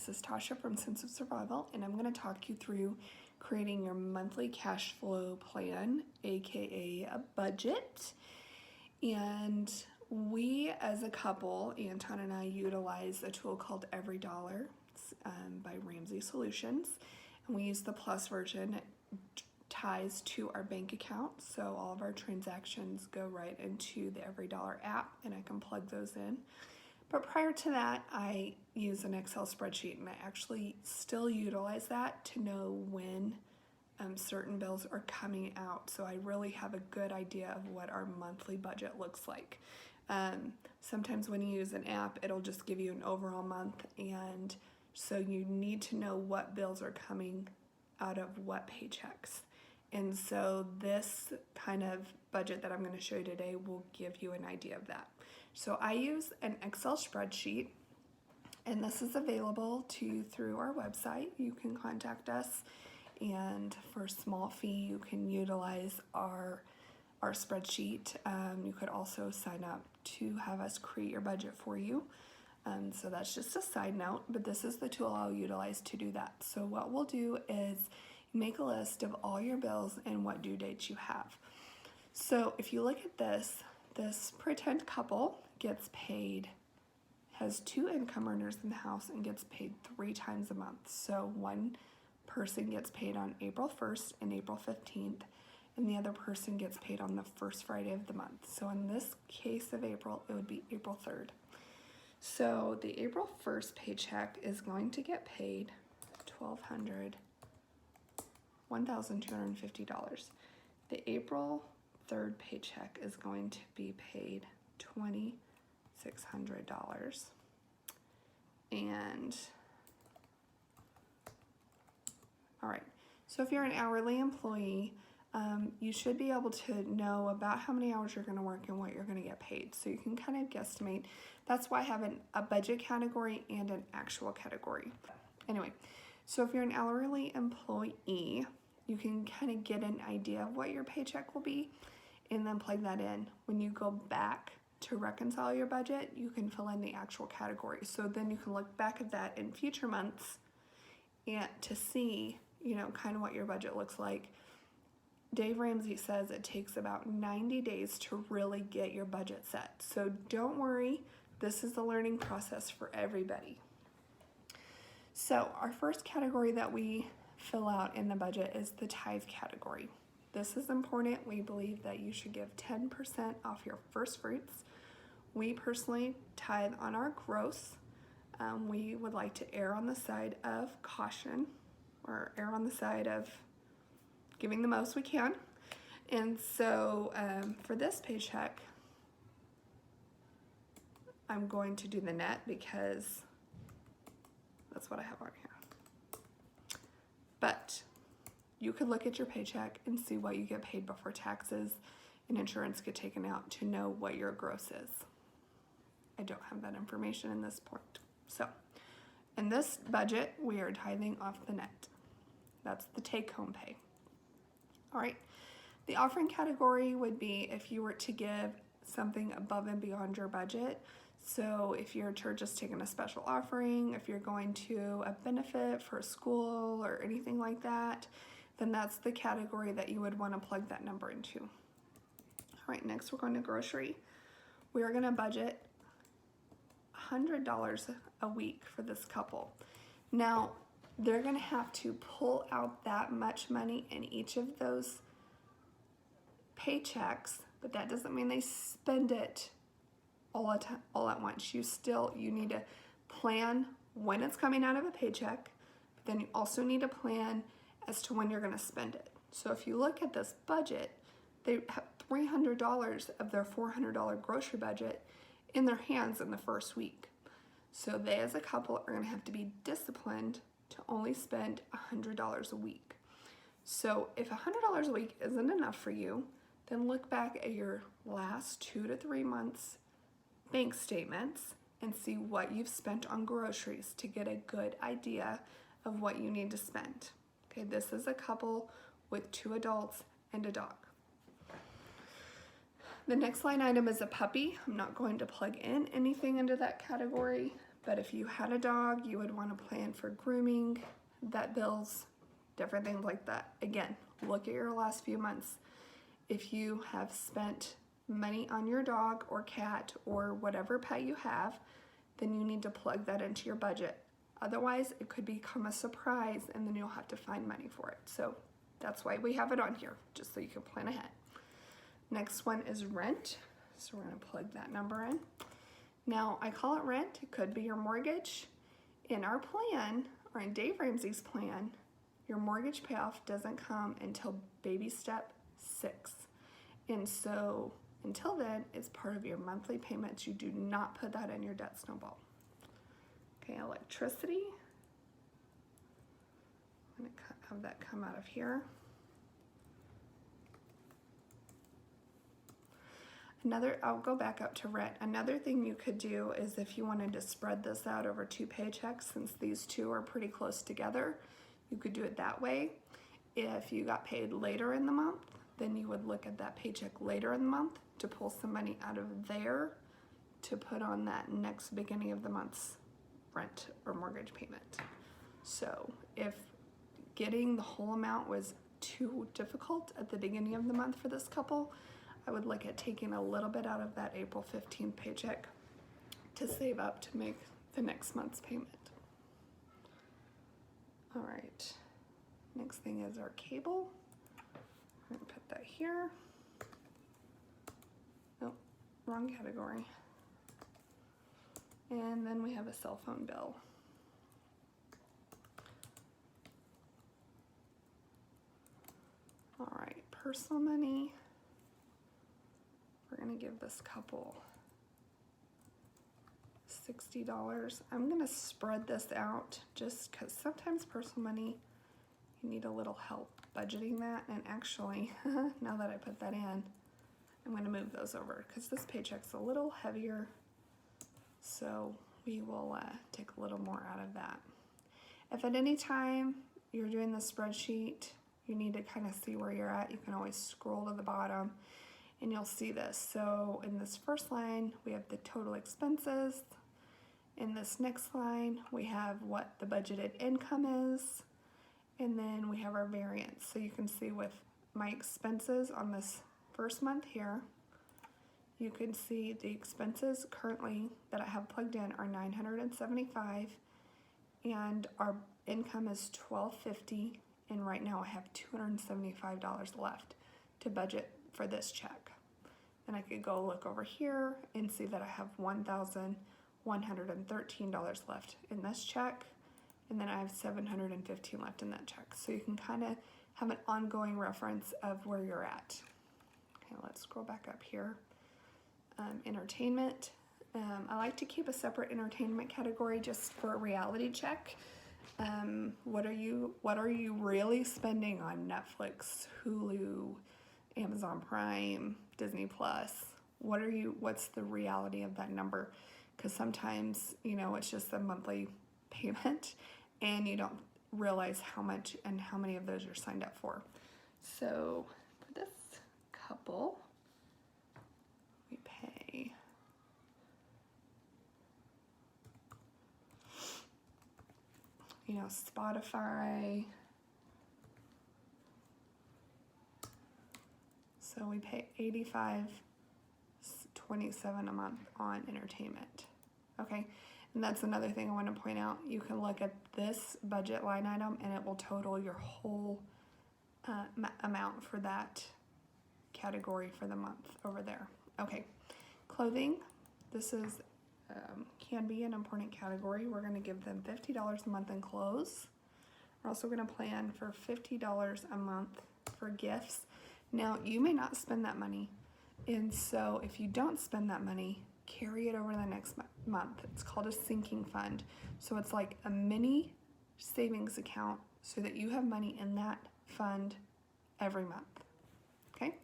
This is Tasha from Sense of Survival, and I'm going to talk you through creating your monthly cash flow plan, aka a budget. And we, as a couple, Anton and I, utilize a tool called Every Dollar by Ramsey Solutions, and we use the Plus version. It ties to our bank account, so all of our transactions go right into the Every Dollar app, and I can plug those in. But prior to that, I use an Excel spreadsheet, and I actually still utilize that to know when certain bills are coming out. So I really have a good idea of what our monthly budget looks like. Sometimes when you use an app, it'll just give you an overall month, and so you need to know what bills are coming out of what paychecks. And so this kind of budget that I'm going to show you today will give you an idea of that. So I use an Excel spreadsheet, and this is available to you through our website. You can contact us, and for a small fee, you can utilize our spreadsheet. You could also sign up to have us create your budget for you. So that's just a side note, but this is the tool I'll utilize to do that. So what we'll do is make a list of all your bills and what due dates you have. So if you look at this pretend couple gets paid, has 2 income earners in the house, and gets paid 3 times a month. So one person gets paid on April 1st and April 15th, and the other person gets paid on the first Friday of the month. So in this case of April, it would be April 3rd. So the April 1st paycheck is going to get paid $1,250. The April 3rd paycheck is going to be paid $2,600. And all right, so if you're an hourly employee, you should be able to know about how many hours you're going to work and what you're going to get paid. So you can kind of guesstimate. That's why I have a budget category and an actual category. Anyway, so if you're an hourly employee, you can kind of get an idea of what your paycheck will be and then plug that in. When you go back to reconcile your budget, you can fill in the actual category. So then you can look back at that in future months and to see, kind of what your budget looks like. Dave Ramsey says it takes about 90 days to really get your budget set. So don't worry, this is the learning process for everybody. So our first category that we fill out in the budget is the tithe category. This is important. We believe that you should give 10% off your first fruits. We personally tithe on our gross. We would like to err on the side of caution, or err on the side of giving the most we can. And so for this paycheck, I'm going to do the net because that's what I have on here. But you could look at your paycheck and see what you get paid before taxes and insurance get taken out to know what your gross is. I don't have that information in this point. So in this budget, we are tithing off the net. That's the take-home pay. All right. The offering category would be if you were to give something above and beyond your budget. So if your church is taking a special offering, if you're going to a benefit for a school or anything like that, then that's the category that you would want to plug that number into. All right, next we're going to grocery. We are going to budget $100 a week for this couple. Now, they're going to have to pull out that much money in each of those paychecks, but that doesn't mean they spend it all at once. You need to plan when it's coming out of a paycheck, but then you also need to plan as to when you're going to spend it. So if you look at this budget, they have $300 of their $400 grocery budget in their hands in the first week. So they as a couple are going to have to be disciplined to only spend $100 a week. So if $100 a week isn't enough for you, then look back at your last 2 to 3 months bank statements and see what you've spent on groceries to get a good idea of what you need to spend. Okay, this is a couple with 2 adults and a dog. The next line item is a puppy. I'm not going to plug in anything into that category, But if you had a dog, you would want to plan for grooming, vet bills, different things like that. Again, look at your last few months. If you have spent money on your dog or cat or whatever pet you have, then you need to plug that into your budget. Otherwise, it could become a surprise and then you'll have to find money for it. So that's why we have it on here, just so you can plan ahead. Next one is rent. So we're gonna plug that number in. Now, I call it rent. It could be your mortgage. In our plan, or in Dave Ramsey's plan, your mortgage payoff doesn't come until baby step 6. And so until then, it's part of your monthly payments. You do not put that in your debt snowball. Okay, electricity. I'm gonna have that come out of here. I'll go back up to rent. Another thing you could do is if you wanted to spread this out over 2 paychecks, since these two are pretty close together, you could do it that way. If you got paid later in the month, then you would look at that paycheck later in the month to pull some money out of there to put on that next beginning of the month's rent or mortgage payment. So if getting the whole amount was too difficult at the beginning of the month for this couple, I would look at taking a little bit out of that April 15th paycheck to save up to make the next month's payment. All right, next thing is our cable. I'm gonna put that here. Oh, wrong category. And then we have a cell phone bill. All right, personal money. We're gonna give this couple $60. I'm gonna spread this out just because sometimes personal money, you need a little help budgeting that. And actually, now that I put that in, I'm gonna move those over because this paycheck's a little heavier. So we will take a little more out of that. If at any time you're doing the spreadsheet, you need to kind of see where you're at, you can always scroll to the bottom and you'll see this. So in this first line, we have the total expenses. In this next line, we have what the budgeted income is. And then we have our variance. So you can see with my expenses on this first month here, you can see the expenses currently that I have plugged in are $975, and our income is $1,250, and right now I have $275 left to budget for this check. And I could go look over here and see that I have $1,113 left in this check, and then I have $715 left in that check. So you can kind of have an ongoing reference of where you're at. Okay, let's scroll back up here. Entertainment. I like to keep a separate entertainment category just for a reality check. What are you really spending on Netflix, Hulu, Amazon Prime, Disney Plus? What's the reality of that number? Because sometimes, it's just a monthly payment and you don't realize how much and how many of those you're signed up for. So for this couple, we pay Spotify. So we pay $85.27 a month on entertainment. Okay, and that's another thing I want to point out. You can look at this budget line item and it will total your whole amount for that category for the month over there. Okay, clothing. This is can be an important category. We're going to give them $50 a month in clothes. We're also going to plan for $50 a month for gifts. Now, you may not spend that money, and so if you don't spend that money, carry it over the next month. It's called a sinking fund. So it's like a mini savings account so that you have money in that fund every month. Okay?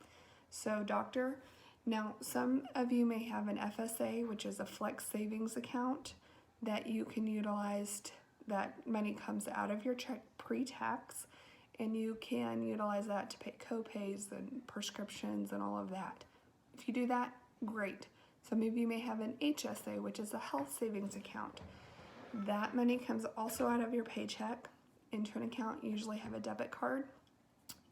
So doctor, now some of you may have an FSA, which is a flex savings account that you can utilize. That money comes out of your check pre-tax, and you can utilize that to pay co-pays and prescriptions and all of that. If you do that, great. Some of you may have an HSA, which is a health savings account. That money comes also out of your paycheck into an account. You usually have a debit card.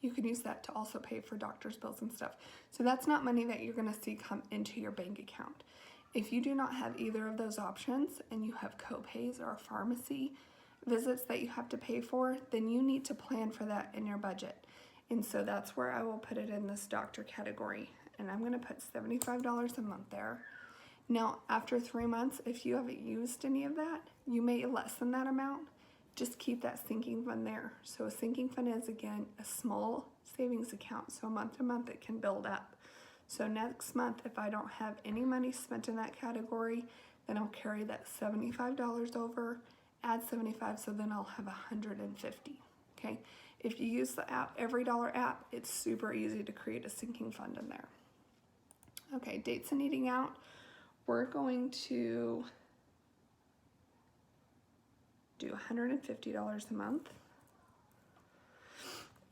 You can use that to also pay for doctor's bills and stuff. So that's not money that you're going to see come into your bank account. If you do not have either of those options and you have co-pays or pharmacy visits that you have to pay for, then you need to plan for that in your budget. And so that's where I will put it in this doctor category. And I'm going to put $75 a month there. Now, after 3 months, if you haven't used any of that, you may lessen that amount. Just keep that sinking fund there. So a sinking fund is, again, a small savings account. So month to month, it can build up. So next month, if I don't have any money spent in that category, then I'll carry that $75 over, add 75, so then I'll have 150, okay? If you use the app, EveryDollar app, it's super easy to create a sinking fund in there. Okay, dates and eating out. We're going to do $150 a month.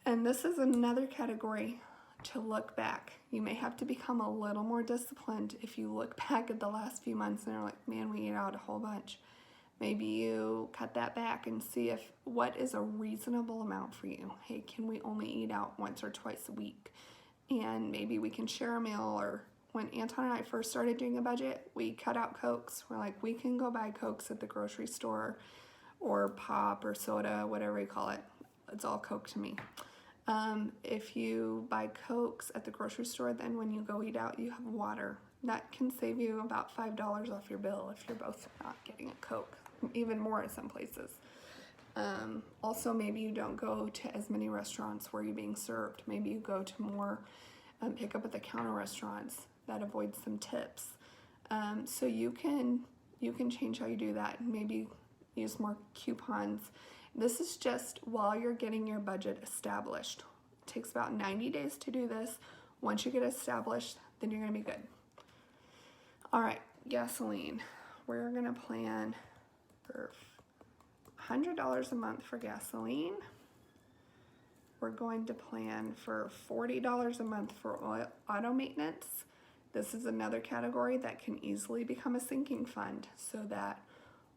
And this is another category to look back. You may have to become a little more disciplined if you look back at the last few months and are like, man, we ate out a whole bunch. Maybe you cut that back and see if what is a reasonable amount for you. Hey, can we only eat out once or twice a week? And maybe we can share a meal. Or when Anton and I first started doing a budget, we cut out Cokes. We're like, we can go buy Cokes at the grocery store or pop or soda, whatever you call it. It's all Coke to me. If you buy Cokes at the grocery store, then when you go eat out, you have water. That can save you about $5 off your bill if you're both not getting a Coke, even more in some places. Also, maybe you don't go to as many restaurants where you're being served. Maybe you go to more pick up at the counter restaurants. That avoids some tips. So you can change how you do that. Maybe use more coupons. This is just while you're getting your budget established. It takes about 90 days to do this. Once you get established, then you're gonna be good. All right, gasoline. We're gonna plan for $100 a month for gasoline. We're going to plan for $40 a month for auto maintenance. This is another category that can easily become a sinking fund so that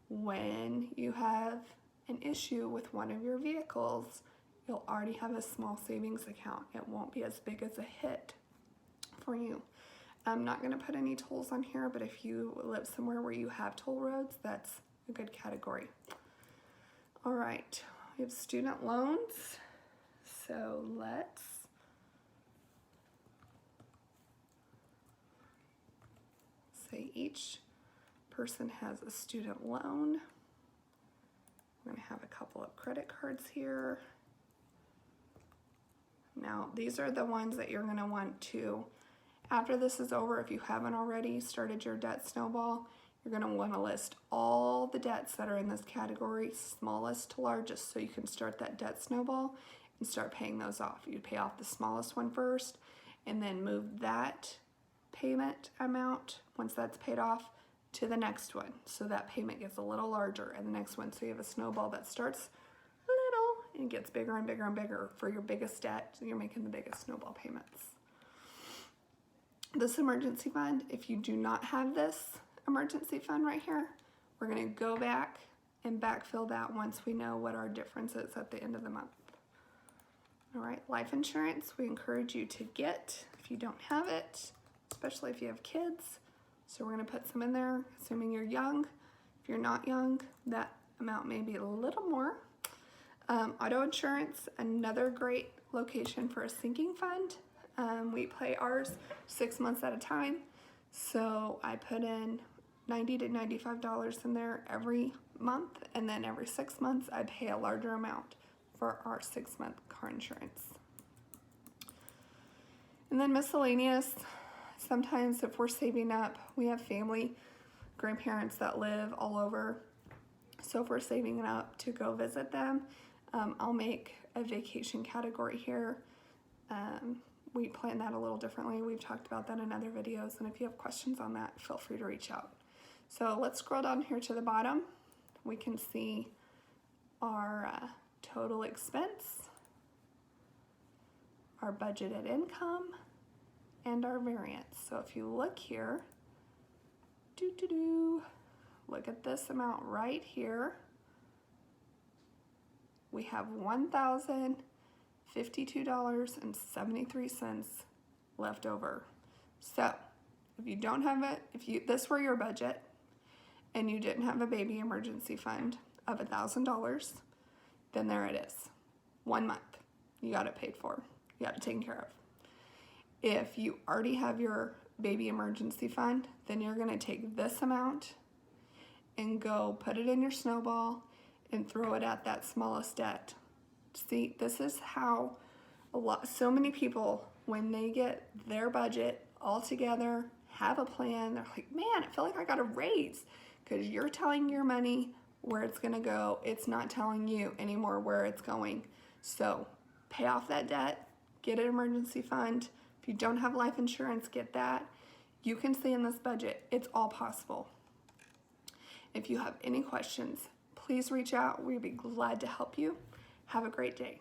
when you have an issue with one of your vehicles, you'll already have a small savings account. It won't be as big as a hit for you. I'm not going to put any tolls on here, but if you live somewhere where you have toll roads, that's a good category. All right, we have student loans. So let's say each person has a student loan. We're going to have a couple of credit cards here. Now, these are the ones that you're going to want to, after this is over, if you haven't already started your debt snowball, you're going to want to list all the debts that are in this category, smallest to largest, so you can start that debt snowball and start paying those off. You pay off the smallest one first, and then move that payment amount, once that's paid off, to the next one. So that payment gets a little larger, and the next one, so you have a snowball that starts little and gets bigger and bigger and bigger. For your biggest debt, so you're making the biggest snowball payments. This emergency fund, if you do not have this emergency fund right here, we're going to go back and backfill that once we know what our difference is at the end of the month. All right, life insurance, we encourage you to get if you don't have it, especially if you have kids. So we're going to put some in there, assuming you're young. If you're not young, that amount may be a little more. Auto insurance, another great location for a sinking fund. We pay ours 6 months at a time. So I put in $90 to $95 in there every month, and then every 6 months I pay a larger amount for our 6-month car insurance. And then miscellaneous, sometimes if we're saving up, we have family, grandparents that live all over. So if we're saving it up to go visit them, I'll make a vacation category here. We plan that a little differently. We've talked about that in other videos, and if you have questions on that, feel free to reach out. So let's scroll down here to the bottom. We can see our total expense, our budgeted income, and our variance. So if you look here, look at this amount right here. We have $1,052.73 left over. So if you don't have it, if this were your budget and you didn't have a baby emergency fund of $1,000, then there it is. 1 month, you got it paid for, you got it taken care of. If you already have your baby emergency fund, then you're gonna take this amount and go put it in your snowball and throw it at that smallest debt. See, this is how so many people, when they get their budget all together, have a plan, they're like, man, I feel like I got a raise, because you're telling your money where it's gonna go. It's not telling you anymore where it's going. So pay off that debt, get an emergency fund. If you don't have life insurance, get that. You can stay in this budget. It's all possible. If you have any questions, please reach out. We'd be glad to help you. Have a great day.